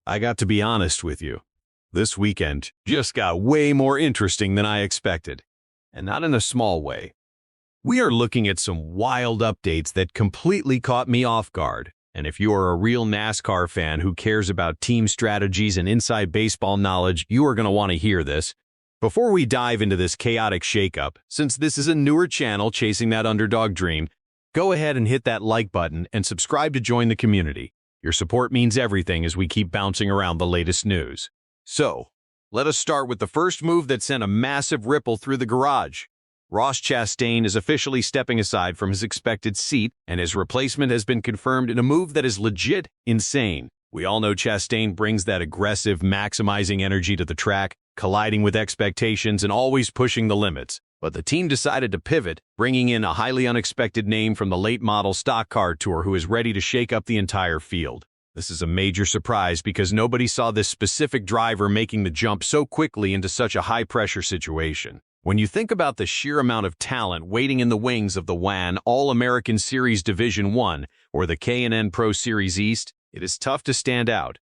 I got to be honest with you. This weekend just got way more interesting than I expected, and not in a small way. We are looking at some wild updates that completely caught me off guard. And if you are a real NASCAR fan who cares about team strategies and inside baseball knowledge, you are going to want to hear this. Before we dive into this chaotic shakeup, since this is a newer channel chasing that underdog dream, go ahead and hit that like button and subscribe to join the community. Your support means everything as we keep bouncing around the latest news. So, let us start with the first move that sent a massive ripple through the garage. Ross Chastain is officially stepping aside from his expected seat, and his replacement has been confirmed in a move that is legit insane. We all know Chastain brings that aggressive, maximizing energy to the track, colliding with expectations and always pushing the limits. But the team decided to pivot, bringing in a highly unexpected name from the late-model stock car tour who is ready to shake up the entire field. This is a major surprise because nobody saw this specific driver making the jump so quickly into such a high-pressure situation. When you think about the sheer amount of talent waiting in the wings of the WAN All-American Series Division 1 or the K&N Pro Series East, it is tough to stand out.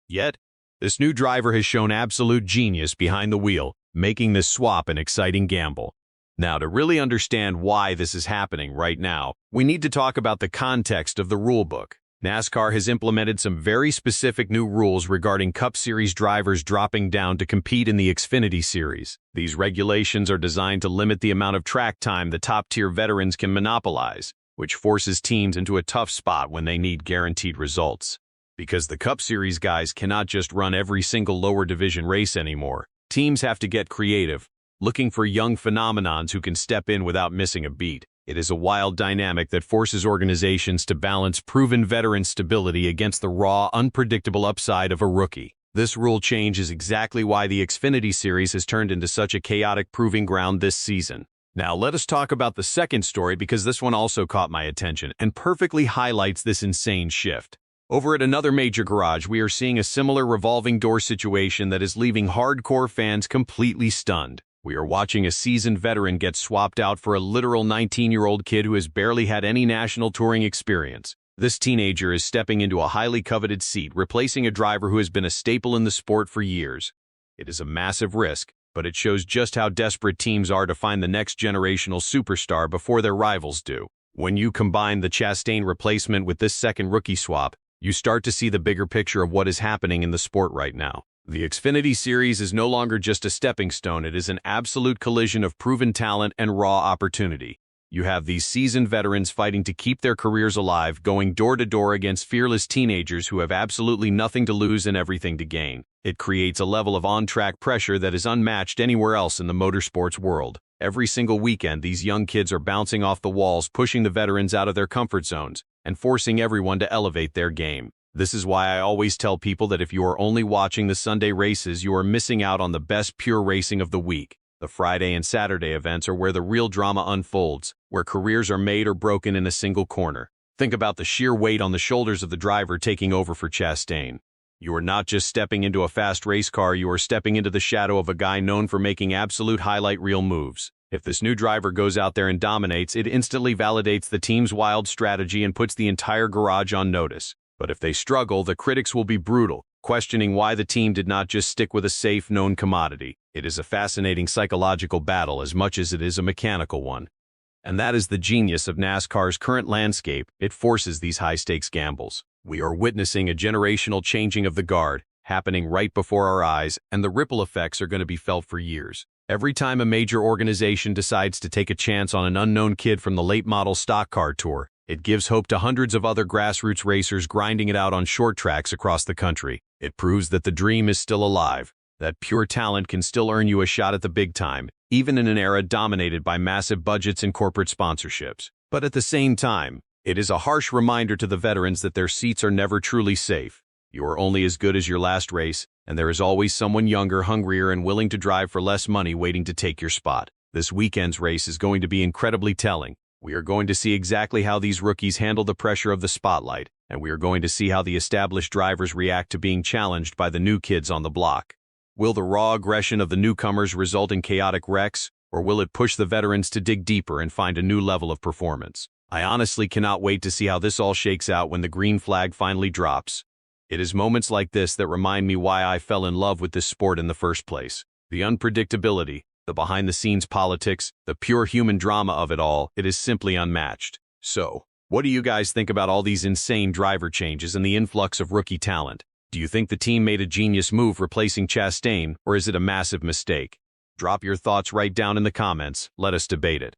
Yet, this new driver has shown absolute genius behind the wheel, making this swap an exciting gamble. Now, to really understand why this is happening right now, we need to talk about the context of the rulebook. NASCAR has implemented some very specific new rules regarding Cup Series drivers dropping down to compete in the Xfinity Series. These regulations are designed to limit the amount of track time the top-tier veterans can monopolize, which forces teams into a tough spot when they need guaranteed results. Because the Cup Series guys cannot just run every single lower division race anymore, teams have to get creative, looking for young phenomenons who can step in without missing a beat. It is a wild dynamic that forces organizations to balance proven veteran stability against the raw, unpredictable upside of a rookie. This rule change is exactly why the Xfinity Series has turned into such a chaotic proving ground this season. Now let us talk about the second story because this one also caught my attention and perfectly highlights this insane shift. Over at another major garage, we are seeing a similar revolving door situation that is leaving hardcore fans completely stunned. We are watching a seasoned veteran get swapped out for a literal 19-year-old kid who has barely had any national touring experience. This teenager is stepping into a highly coveted seat, replacing a driver who has been a staple in the sport for years. It is a massive risk, but it shows just how desperate teams are to find the next generational superstar before their rivals do. When you combine the Chastain replacement with this second rookie swap, you start to see the bigger picture of what is happening in the sport right now. The Xfinity Series is no longer just a stepping stone, it is an absolute collision of proven talent and raw opportunity. You have these seasoned veterans fighting to keep their careers alive, going door to door against fearless teenagers who have absolutely nothing to lose and everything to gain. It creates a level of on-track pressure that is unmatched anywhere else in the motorsports world. Every single weekend, these young kids are bouncing off the walls, pushing the veterans out of their comfort zones, and forcing everyone to elevate their game. This is why I always tell people that if you are only watching the Sunday races, you are missing out on the best pure racing of the week. The Friday and Saturday events are where the real drama unfolds, where careers are made or broken in a single corner. Think about the sheer weight on the shoulders of the driver taking over for Chastain. You are not just stepping into a fast race car, you are stepping into the shadow of a guy known for making absolute highlight reel moves. If this new driver goes out there and dominates, it instantly validates the team's wild strategy and puts the entire garage on notice. But if they struggle, the critics will be brutal, questioning why the team did not just stick with a safe, known commodity. It is a fascinating psychological battle as much as it is a mechanical one. And that is the genius of NASCAR's current landscape. It forces these high-stakes gambles. We are witnessing a generational changing of the guard, happening right before our eyes, and the ripple effects are going to be felt for years. Every time a major organization decides to take a chance on an unknown kid from the late-model stock car tour, it gives hope to hundreds of other grassroots racers grinding it out on short tracks across the country. It proves that the dream is still alive, that pure talent can still earn you a shot at the big time, even in an era dominated by massive budgets and corporate sponsorships. But at the same time, it is a harsh reminder to the veterans that their seats are never truly safe. You are only as good as your last race, and there is always someone younger, hungrier, and willing to drive for less money waiting to take your spot. This weekend's race is going to be incredibly telling. We are going to see exactly how these rookies handle the pressure of the spotlight, and we are going to see how the established drivers react to being challenged by the new kids on the block. Will the raw aggression of the newcomers result in chaotic wrecks, or will it push the veterans to dig deeper and find a new level of performance? I honestly cannot wait to see how this all shakes out when the green flag finally drops. It is moments like this that remind me why I fell in love with this sport in the first place. The unpredictability, the behind-the-scenes politics, the pure human drama of it all, it is simply unmatched. So, what do you guys think about all these insane driver changes and the influx of rookie talent? Do you think the team made a genius move replacing Chastain, or is it a massive mistake? Drop your thoughts right down in the comments. Let us debate it.